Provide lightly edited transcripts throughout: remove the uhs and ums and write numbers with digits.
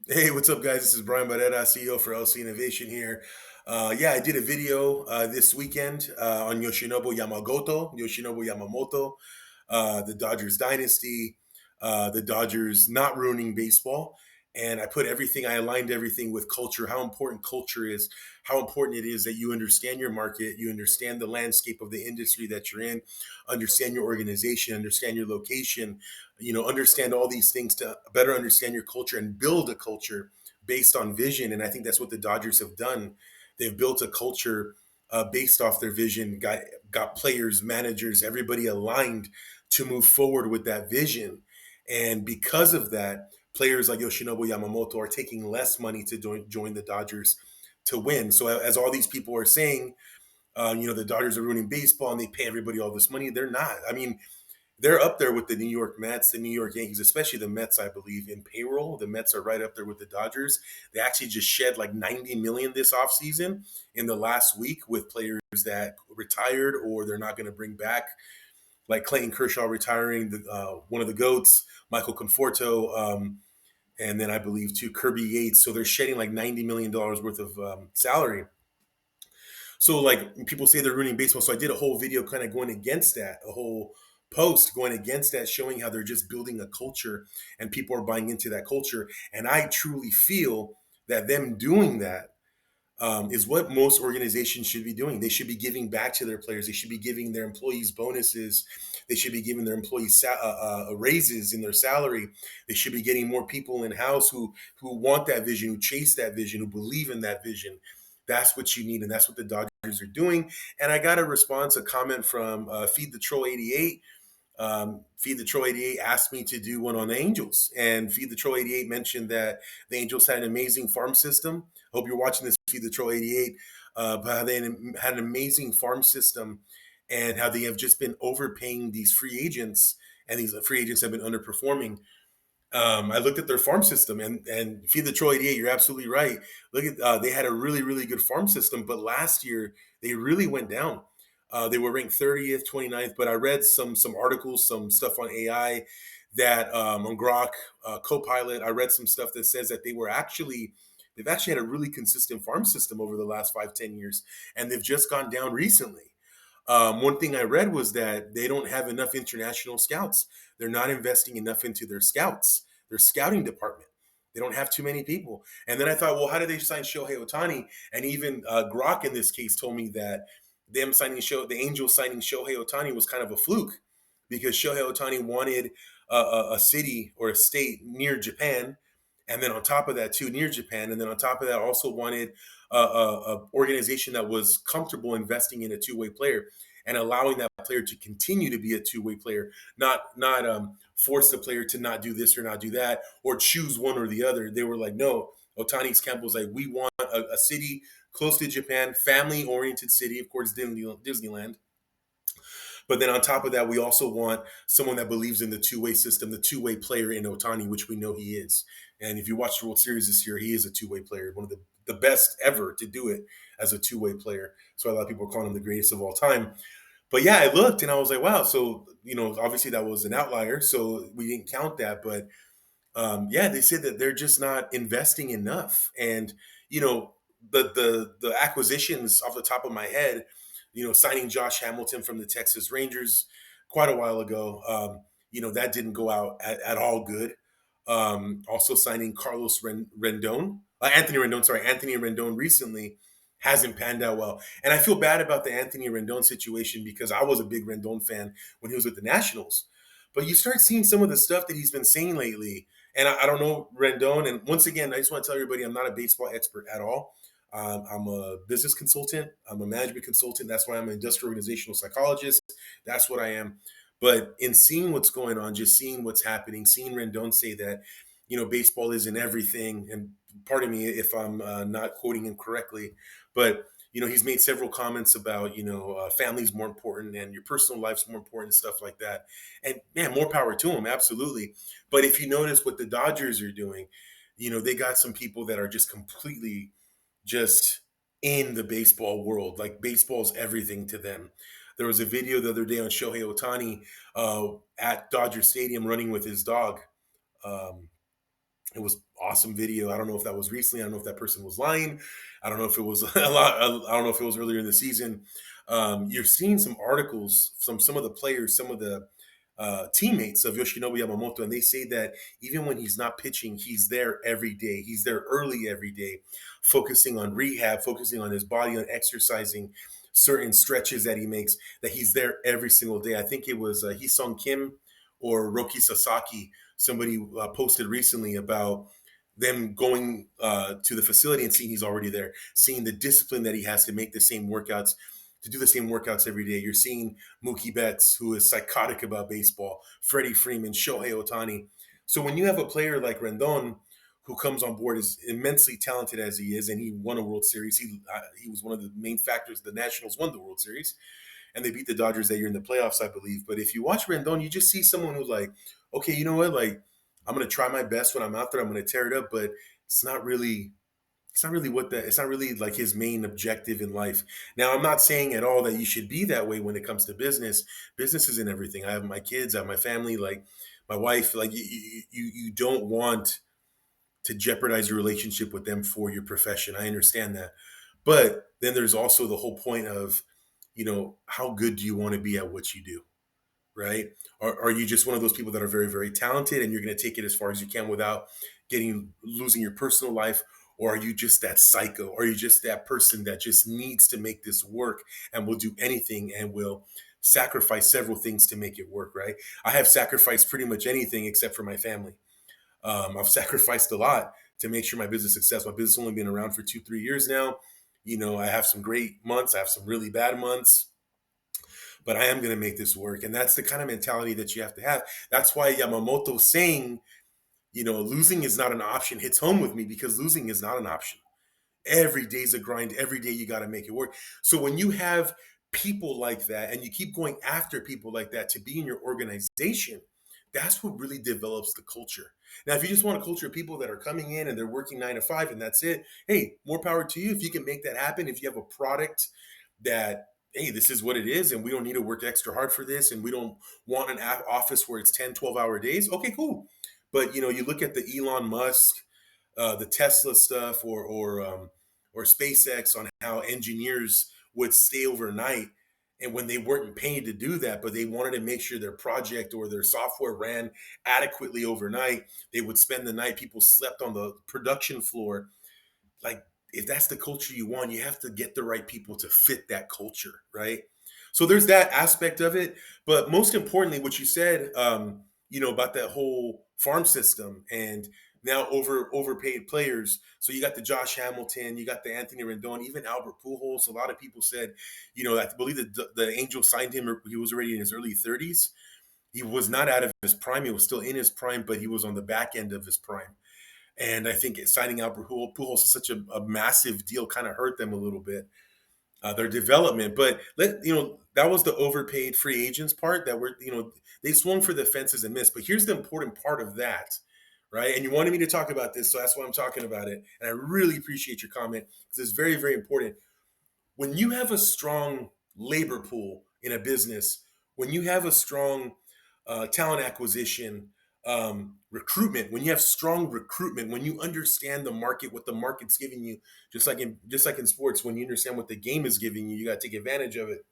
Hey, what's up, guys? This is Brian Barrera, CEO for LC Innovation here. Yeah, I did a video this weekend on Yoshinobu Yamamoto, the Dodgers dynasty, the Dodgers not ruining baseball. And I aligned everything with culture, how important culture is, how important it is that you understand your market, you understand the landscape of the industry that you're in, understand your organization, understand your location, understand all these things to better understand your culture and build a culture based on vision. And I think that's what the Dodgers have done. They've built a culture based off their vision, got players, managers, everybody aligned to move forward with that vision. And because of that, players like Yoshinobu Yamamoto are taking less money to join the Dodgers to win. So as all these people are saying, the Dodgers are ruining baseball and they pay everybody all this money. They're not. I mean, they're up there with the New York Mets, the New York Yankees, especially the Mets, I believe, in payroll. The Mets are right up there with the Dodgers. They actually just shed like 90 million this offseason in the last week with players that retired or they're not going to bring back, like Clayton Kershaw retiring, one of the GOATs, Michael Conforto, and then I believe too Kirby Yates. So they're shedding like $90 million worth of salary. So like people say they're ruining baseball. So I did a whole video kind of going against that, a whole post going against that, showing how they're just building a culture and people are buying into that culture. And I truly feel that them doing that is what most organizations should be doing. They should be giving back to their players. They should be giving their employees bonuses. They should be giving their employees raises in their salary. They should be getting more people in house who want that vision, who chase that vision, who believe in that vision. That's what you need, and that's what the Dodgers are doing. And I got a response, a comment from Feed the Troll 88. Feed the Troll 88 asked me to do one on the Angels, and Feed the Troll 88 mentioned that the Angels had an amazing farm system. Hope you're watching this, Feed the Troll 88. But how they had an amazing farm system, and how they have just been overpaying these free agents, and these free agents have been underperforming. I looked at their farm system, and Feed the Troll 88. You're absolutely right. Look at they had a really good farm system, but last year they really went down. They were ranked 30th, 29th, but I read some articles, some stuff on AI that on Grok Copilot. I read some stuff that says that they've actually had a really consistent farm system over the last 5, 10 years, and they've just gone down recently. One thing I read was that they don't have enough international scouts. They're not investing enough into their scouts, their scouting department. They don't have too many people. And then I thought, well, how did they sign Shohei Otani? And even Grok in this case told me that the Angels signing Shohei Otani was kind of a fluke because Shohei Otani wanted a city or a state near Japan, and then on top of that, too, near Japan, and then on top of that, also wanted a organization that was comfortable investing in a two-way player and allowing that player to continue to be a two-way player, not force the player to not do this or not do that or choose one or the other. They were like, no. Otani's camp was like, we want a city close to Japan, family-oriented city, of course, Disneyland. But then on top of that, we also want someone that believes in the two-way system, the two-way player in Otani, which we know he is. And if you watch the World Series this year, he is a two-way player, one of the best ever to do it as a two-way player. So a lot of people are calling him the greatest of all time. But yeah, I looked and I was like, wow. So obviously that was an outlier, so we didn't count that. But yeah, they said that they're just not investing enough. And you know, the acquisitions off the top of my head, signing Josh Hamilton from the Texas Rangers quite a while ago, that didn't go out at all good. Also signing Anthony Rendon, sorry, Anthony Rendon recently hasn't panned out well. And I feel bad about the Anthony Rendon situation because I was a big Rendon fan when he was with the Nationals. But you start seeing some of the stuff that he's been saying lately, and I don't know Rendon. And once again, I just want to tell everybody I'm not a baseball expert at all. I'm a business consultant. I'm a management consultant. That's why I'm an industrial organizational psychologist. That's what I am. But in seeing what's going on, just seeing what's happening, seeing Rendon say that, baseball isn't everything. And pardon me if I'm not quoting him correctly, but he's made several comments about family's more important and your personal life's more important, stuff like that. And man, more power to him, absolutely. But if you notice what the Dodgers are doing, they got some people that are just completely just in the baseball world. Like baseball's everything to them. There was a video the other day on Shohei Otani at Dodger Stadium running with his dog. Um, It was awesome video. I don't know if that was recently. I don't know if that person was lying. I don't know if it was a lot. I don't know if it was earlier in the season. You're seeing some articles from some of the players, some of the teammates of Yoshinobu Yamamoto, and they say that even when he's not pitching, he's there every day. He's there early every day, focusing on rehab, focusing on his body, on exercising certain stretches that he makes. That he's there every single day. I think it was Hee-sung Kim or Roki Sasaki. Somebody posted recently about them going to the facility and seeing he's already there, seeing the discipline that he has to make the same workouts, to do the same workouts every day. You're seeing Mookie Betts, who is psychotic about baseball, Freddie Freeman, Shohei Ohtani. So when you have a player like Rendon, who comes on board as immensely talented as he is, and he won a World Series. He was one of the main factors. The Nationals won the World Series, and they beat the Dodgers that year in the playoffs, I believe. But if you watch Rendon, you just see someone who's like, okay, you know what? Like, I'm gonna try my best when I'm out there. I'm gonna tear it up, but it's not really. It's not really what that. It's not really like his main objective in life. Now, I'm not saying at all that you should be that way when it comes to business. Business isn't everything. I have my kids, I have my family, like my wife. Like you don't want to jeopardize your relationship with them for your profession. I understand that. But then there's also the whole point of, how good do you want to be at what you do, right? Are you just one of those people that are very, very talented and you're going to take it as far as you can without losing your personal life? Or are you just that psycho? Are you just that person that just needs to make this work and will do anything and will sacrifice several things to make it work, right? I have sacrificed pretty much anything except for my family. I've sacrificed a lot to make sure my business is successful. My business has only been around for 2, 3 years now. I have some great months. I have some really bad months, but I am going to make this work. And that's the kind of mentality that you have to have. That's why Yamamoto saying, losing is not an option hits home with me, because losing is not an option. Every day's a grind. Every day you got to make it work. So when you have people like that and you keep going after people like that to be in your organization, that's what really develops the culture. Now, if you just want a culture of people that are coming in and they're working 9 to 5 and that's it, hey, more power to you. If you can make that happen, if you have a product that, hey, this is what it is and we don't need to work extra hard for this and we don't want an office where it's 10, 12-hour days, okay, cool. But, you look at the Elon Musk, the Tesla stuff, or SpaceX, on how engineers would stay overnight, and when they weren't paid to do that, but they wanted to make sure their project or their software ran adequately overnight, they would spend the night. People slept on the production floor. Like, if that's the culture you want, you have to get the right people to fit that culture, right? So there's that aspect of it. But most importantly, what you said, about that whole farm system and now overpaid players. So you got the Josh Hamilton, you got the Anthony Rendon, even Albert Pujols. A lot of people said, I believe that the Angels signed him. He was already in his early 30s. He was not out of his prime. He was still in his prime, but he was on the back end of his prime. And I think signing Albert Pujols is such a massive deal, kind of hurt them a little bit, their development. But that was the overpaid free agents part that were, they swung for the fences and missed. But here's the important part of that, right? And you wanted me to talk about this, so that's why I'm talking about it. And I really appreciate your comment because it's very, very important. When you have a strong labor pool in a business, when you have a strong talent acquisition, recruitment, when you have strong recruitment, when you understand the market, what the market's giving you, just like in sports, when you understand what the game is giving you, you got to take advantage of it.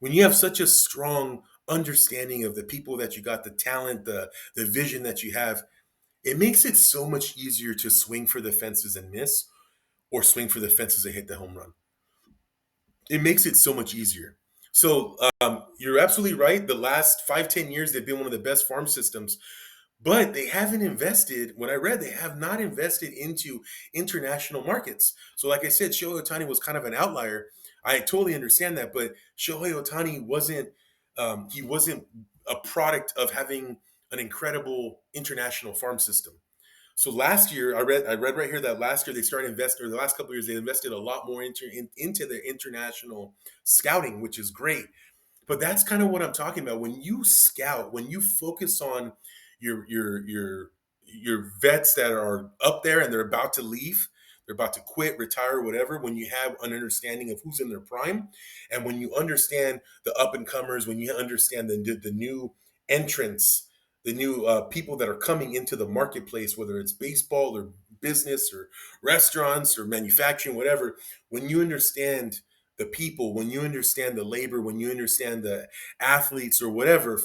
When you have such a strong understanding of the people that you got, the talent, the vision that you have, it makes it so much easier to swing for the fences and miss, or swing for the fences and hit the home run. It makes it so much easier. So you're absolutely right. The last 5, 10 years, they've been one of the best farm systems, but they haven't invested. What I read, they have not invested into international markets. So, like I said, Shohei Ohtani was kind of an outlier. I totally understand that, but Shohei Ohtani wasn't. He wasn't a product of having an incredible international farm system. So last year, I read right here that last year they started investing, or the last couple of years they invested a lot more into their international scouting, which is great. But that's kind of what I'm talking about. When you scout, when you focus on your vets that are up there and they're about to leave, they're about to quit, retire, whatever. When you have an understanding of who's in their prime, and when you understand the up and comers, when you understand the new entrants, people that are coming into the marketplace, whether it's baseball or business or restaurants or manufacturing, whatever. When you understand the people, when you understand the labor, when you understand the athletes or whatever,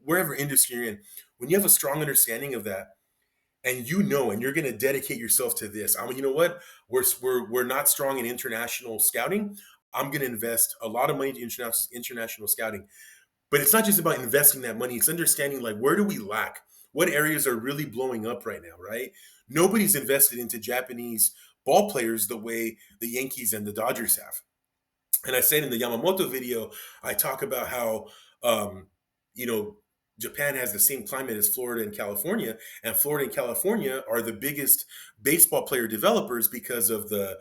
wherever industry you're in, when you have a strong understanding of that, and and you're going to dedicate yourself to this. I mean, you know what? We're not strong in international scouting. I'm going to invest a lot of money to international scouting. But it's not just about investing that money. It's understanding, like, where do we lack? What areas are really blowing up right now, right? Nobody's invested into Japanese ball players the way the Yankees and the Dodgers have. And I said in the Yamamoto video, I talk about how, um, you know, Japan has the same climate as Florida and California, and Florida and California are the biggest baseball player developers because of the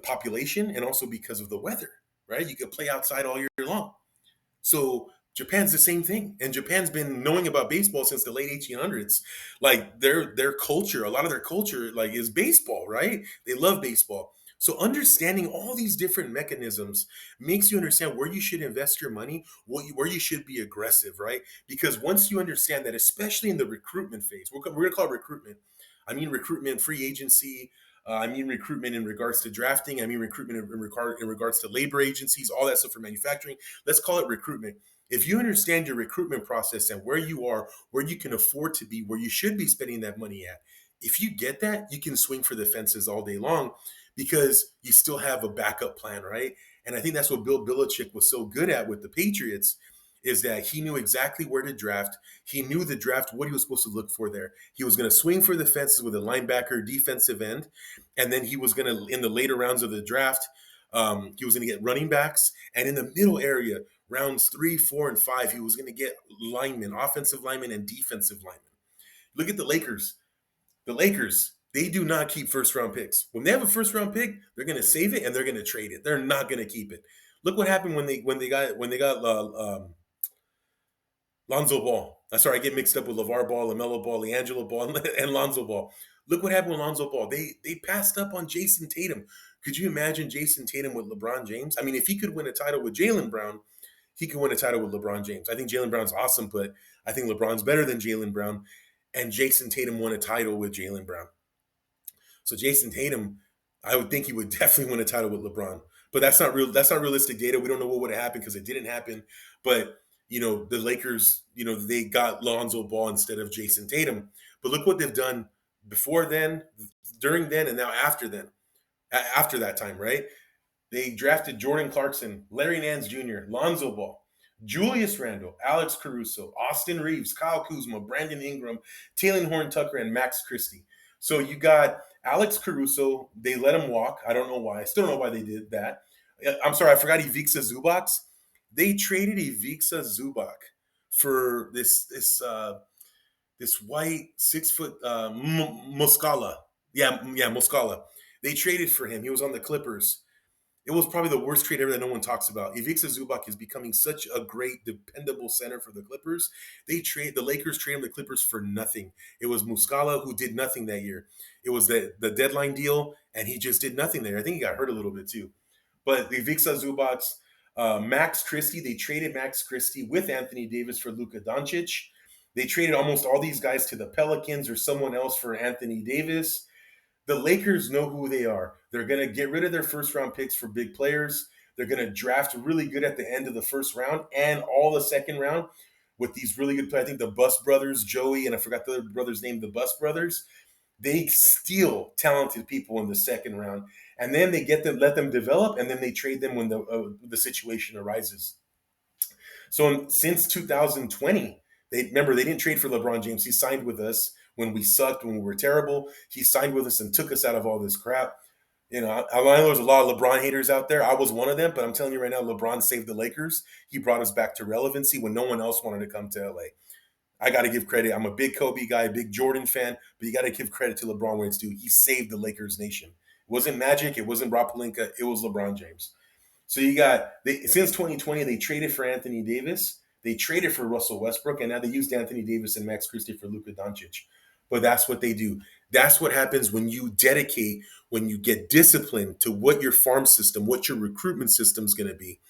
population and also because of the weather, right? You can play outside all year long. So Japan's the same thing, and Japan's been knowing about baseball since the late 1800s. Like their culture, a lot of their culture, like, is baseball, right? They love baseball. So understanding all these different mechanisms makes you understand where you should invest your money, where you should be aggressive, right? Because once you understand that, especially in the recruitment phase, we're going to call it recruitment. I mean recruitment, free agency. I mean recruitment in regards to drafting. I mean recruitment in regards to labor agencies, all that stuff for manufacturing. Let's call it recruitment. If you understand your recruitment process and where you are, where you can afford to be, where you should be spending that money at, if you get that, you can swing for the fences all day long because you still have a backup plan, right? And I think that's what Bill Belichick was so good at with the Patriots, is that he knew exactly where to draft. He knew the draft, what he was supposed to look for there. He was going to swing for the fences with a linebacker, defensive end, and then he was going to, in the later rounds of the draft, he was going to get running backs, and in the middle area, rounds 3, 4, and 5, he was going to get linemen, offensive linemen, and defensive linemen. Look at the Lakers. The Lakers, they do not keep first round picks. When they have a first round pick, they're going to save it and they're going to trade it. They're not going to keep it. Look what happened when they got Lonzo Ball. Sorry, I get mixed up with LeVar Ball, LaMelo Ball, LiAngelo Ball, and Lonzo Ball. Look what happened with Lonzo Ball. They passed up on Jason Tatum. Could you imagine Jason Tatum with LeBron James? I mean, if he could win a title with Jaylen Brown, he could win a title with LeBron James. I think Jaylen Brown's awesome, but I think LeBron's better than Jaylen Brown. And Jason Tatum won a title with Jaylen Brown. So Jason Tatum, I would think he would definitely win a title with LeBron. But that's not real. That's not realistic data. We don't know what would have happened because it didn't happen. But the Lakers, they got Lonzo Ball instead of Jason Tatum. But look what they've done before then, during then, and now after then. After that time, right? They drafted Jordan Clarkson, Larry Nance Jr., Lonzo Ball, Julius Randle, Alex Caruso, Austin Reeves, Kyle Kuzma, Brandon Ingram, Taylor Horn Tucker, and Max Christie. So you got Alex Caruso. They let him walk. I don't know why. I still don't know why they did that. I'm sorry, I forgot Ivica Zubac. They traded Ivica Zubac for this white 6 foot Muscala. Yeah, Muscala. They traded for him. He was on the Clippers. It was probably the worst trade ever that no one talks about. Ivica Zubac is becoming such a great, dependable center for the Clippers. The Lakers traded him the Clippers for nothing. It was Muscala who did nothing that year. It was the deadline deal, and he just did nothing there. I think he got hurt a little bit too. But Ivica Zubac, Max Christie, they traded Max Christie with Anthony Davis for Luka Doncic. They traded almost all these guys to the Pelicans or someone else for Anthony Davis. The Lakers know who they are. They're going to get rid of their first round picks for big players. They're going to draft really good at the end of the first round and all the second round with these really good players. I think the Bus brothers, Joey, and I forgot the other brother's name, the Bus brothers. They steal talented people in the second round, and then they let them develop, and then they trade them when the situation arises. So since 2020, they didn't trade for LeBron James. He signed with us when we sucked, when we were terrible. He signed with us and took us out of all this crap. I know there's a lot of LeBron haters out there. I was one of them, but I'm telling you right now, LeBron saved the Lakers. He brought us back to relevancy when no one else wanted to come to LA. I got to give credit. I'm a big Kobe guy, a big Jordan fan, but you got to give credit to LeBron when it's due. He saved the Lakers nation. It wasn't Magic. It wasn't Rob Pelinka. It was LeBron James. So since 2020, they traded for Anthony Davis. They traded for Russell Westbrook, and now they used Anthony Davis and Max Christie for Luka Doncic. But that's what they do. That's what happens when you dedicate, when you get disciplined to what your farm system, what your recruitment system is going to be.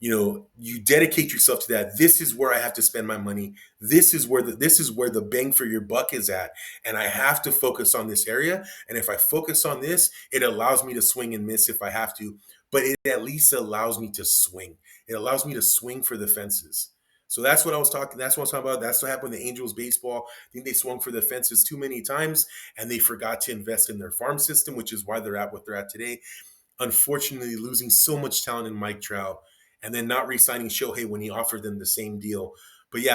you dedicate yourself to that. This is where I have to spend my money. This is where the bang for your buck is at, and I have to focus on this area. And if I focus on this, it allows me to swing and miss if I have to, but it at least allows me to swing. It allows me to swing for the fences. So that's what I was talking. That's what I was talking about. That's what happened with the Angels baseball. I think they swung for the fences too many times, and they forgot to invest in their farm system, which is why they're at what they're at today. Unfortunately, losing so much talent in Mike Trout, and then not re-signing Shohei when he offered them the same deal. But yeah,